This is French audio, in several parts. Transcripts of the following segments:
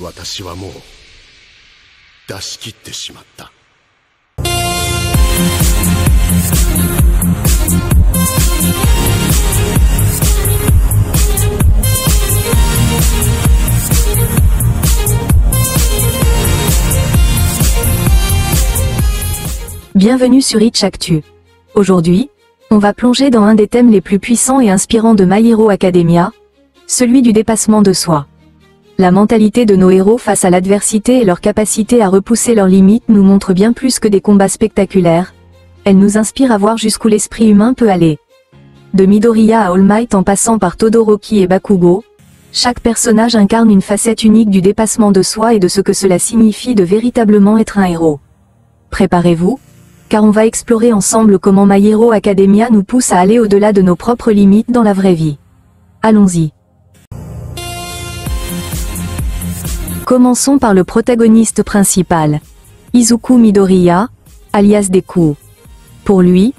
私はもう出し切ってしまった。Bienvenue sur Itch Actu. Aujourd'hui, on va plonger dans un des thèmes les plus puissants et inspirants de My Hero Academia, celui du dépassement de soi. La mentalité de nos héros face à l'adversité et leur capacité à repousser leurs limites nous montre bien plus que des combats spectaculaires. Elle nous inspire à voir jusqu'où l'esprit humain peut aller. De Midoriya à All Might en passant par Todoroki et Bakugo, chaque personnage incarne une facette unique du dépassement de soi et de ce que cela signifie de véritablement être un héros. Préparez-vous, car on va explorer ensemble comment My Hero Academia nous pousse à aller au-delà de nos propres limites dans la vraie vie. Allons-y. Commençons par le protagoniste principal, Izuku Midoriya, alias Deku. Pour lui,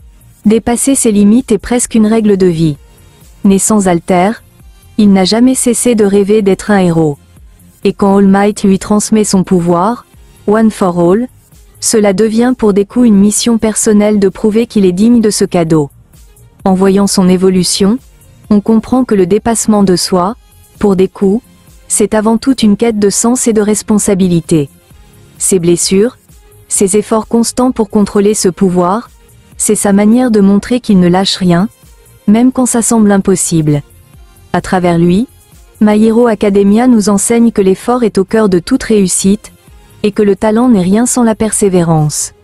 dépasser ses limites est presque une règle de vie. Né sans alter, il n'a jamais cessé de rêver d'être un héros. Et quand All Might lui transmet son pouvoir, One for All, cela devient pour Deku une mission personnelle de prouver qu'il est digne de ce cadeau. En voyant son évolution, on comprend que le dépassement de soi, pour Deku, c'est avant tout une quête de sens et de responsabilité. Ses blessures, ses efforts constants pour contrôler ce pouvoir, c'est sa manière de montrer qu'il ne lâche rien, même quand ça semble impossible. À travers lui, My Hero Academia nous enseigne que l'effort est au cœur de toute réussite, et que le talent n'est rien sans la persévérance.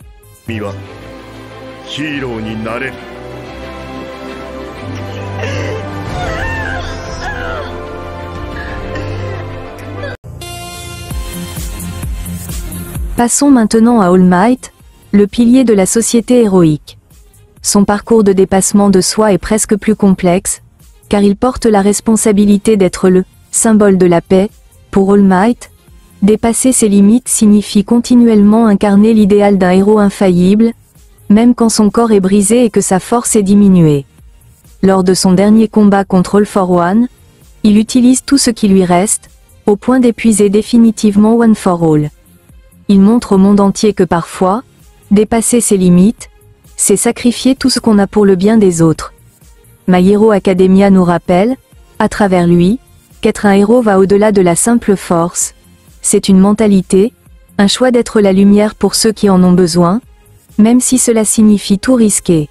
Passons maintenant à All Might, le pilier de la société héroïque. Son parcours de dépassement de soi est presque plus complexe, car il porte la responsabilité d'être le symbole de la paix. Pour All Might, dépasser ses limites signifie continuellement incarner l'idéal d'un héros infaillible, même quand son corps est brisé et que sa force est diminuée. Lors de son dernier combat contre All for One, il utilise tout ce qui lui reste, au point d'épuiser définitivement One for All. Il montre au monde entier que parfois, dépasser ses limites, c'est sacrifier tout ce qu'on a pour le bien des autres. My Hero Academia nous rappelle, à travers lui, qu'être un héros va au-delà de la simple force. C'est une mentalité, un choix d'être la lumière pour ceux qui en ont besoin, même si cela signifie tout risquer.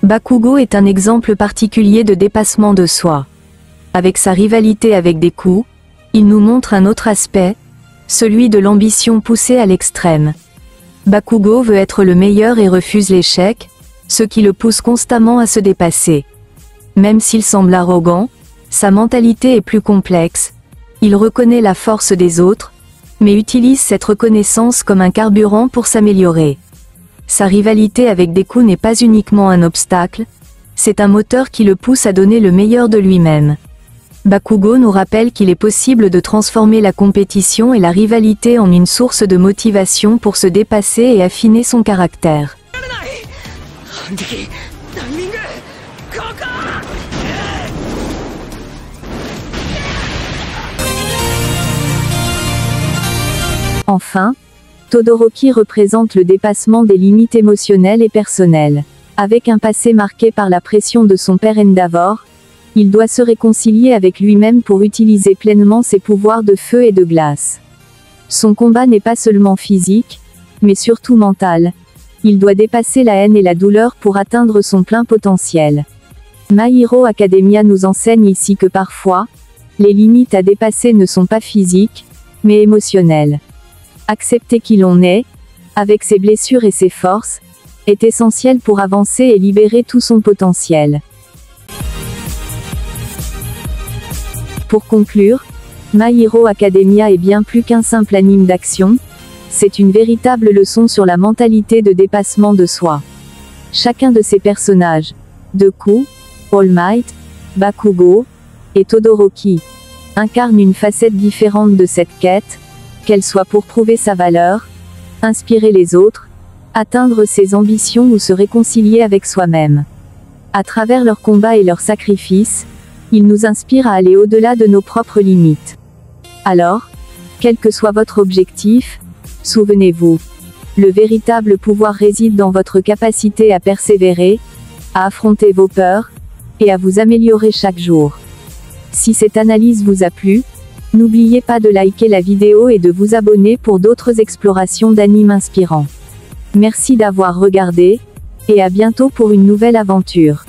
Bakugo est un exemple particulier de dépassement de soi. Avec sa rivalité avec Deku, il nous montre un autre aspect, celui de l'ambition poussée à l'extrême. Bakugo veut être le meilleur et refuse l'échec, ce qui le pousse constamment à se dépasser. Même s'il semble arrogant, sa mentalité est plus complexe. Il reconnaît la force des autres, mais utilise cette reconnaissance comme un carburant pour s'améliorer. Sa rivalité avec Deku n'est pas uniquement un obstacle, c'est un moteur qui le pousse à donner le meilleur de lui-même. Bakugo nous rappelle qu'il est possible de transformer la compétition et la rivalité en une source de motivation pour se dépasser et affiner son caractère. Enfin, Todoroki représente le dépassement des limites émotionnelles et personnelles. Avec un passé marqué par la pression de son père Endeavor, il doit se réconcilier avec lui-même pour utiliser pleinement ses pouvoirs de feu et de glace. Son combat n'est pas seulement physique, mais surtout mental. Il doit dépasser la haine et la douleur pour atteindre son plein potentiel. My Hero Academia nous enseigne ici que parfois, les limites à dépasser ne sont pas physiques, mais émotionnelles. Accepter qui l'on est, avec ses blessures et ses forces, est essentiel pour avancer et libérer tout son potentiel. Pour conclure, My Hero Academia est bien plus qu'un simple anime d'action, C'est une véritable leçon sur la mentalité de dépassement de soi. Chacun de ces personnages, Deku, All Might, Bakugo, et Todoroki, incarne une facette différente de cette quête, qu'elle soit pour prouver sa valeur, inspirer les autres, atteindre ses ambitions ou se réconcilier avec soi-même. À travers leurs combats et leurs sacrifices, ils nous inspirent à aller au-delà de nos propres limites. Alors, quel que soit votre objectif, souvenez-vous, le véritable pouvoir réside dans votre capacité à persévérer, à affronter vos peurs, et à vous améliorer chaque jour. Si cette analyse vous a plu, n'oubliez pas de liker la vidéo et de vous abonner pour d'autres explorations d'animes inspirants. Merci d'avoir regardé, et à bientôt pour une nouvelle aventure.